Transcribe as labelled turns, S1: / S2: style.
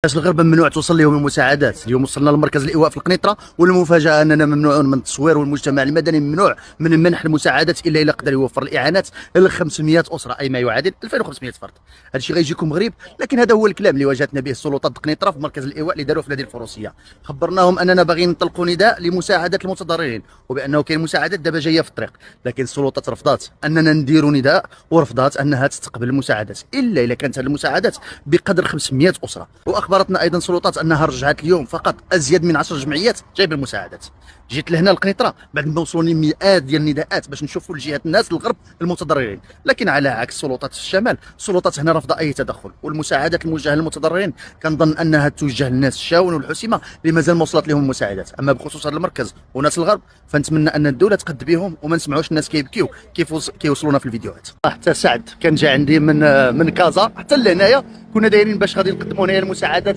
S1: الغرب ممنوع توصل لهم المساعدات. اليوم وصلنا لمركز الايواء في القنيطره، والمفاجاه اننا ممنوعون من التصوير، والمجتمع المدني ممنوع من منح المساعدات الا اذا قدر يوفر الاعانات ل 500 اسره، اي ما يعادل 2500 فرد. هذا الشيء غيجيكم غريب، لكن هذا هو الكلام اللي واجهتنا به السلطات القنيطره في مركز الايواء اللي داروا في نادي الفروسيه. خبرناهم اننا باغيين نطلقوا نداء لمساعده المتضررين، وبانه كاين مساعدات دابا جايه في الطريق، لكن السلطات رفضات اننا نديروا نداء، ورفضات انها تستقبل المساعدات الا اذا كانت هذه المساعدات بقدر 500 اسره. واخبرتنا ايضا سلطات انها رجعت اليوم فقط ازيد من 10 جمعيات جايبه المساعدات. جيت لهنا القنيطره بعد ما وصلوني مئات ديال النداءات باش نشوفوا لجهه الناس الغرب المتضررين، لكن على عكس السلطات في الشمال، السلطات هنا رافضه اي تدخل، والمساعدات الموجهه للمتضررين كنظن انها توجه للناس الشاون والحسيمه اللي مازال ما وصلت لهم المساعدات. اما بخصوص هذا المركز وناس الغرب فنتمنى ان الدوله تقد بهم وما نسمعوش الناس كيبكيو كيف كيوصلونا في الفيديوهات. حتى سعد كان جا عندي من كازا حتى لهنايا، كنا دايرين باش غادي نقدموا هنايا المساعدات.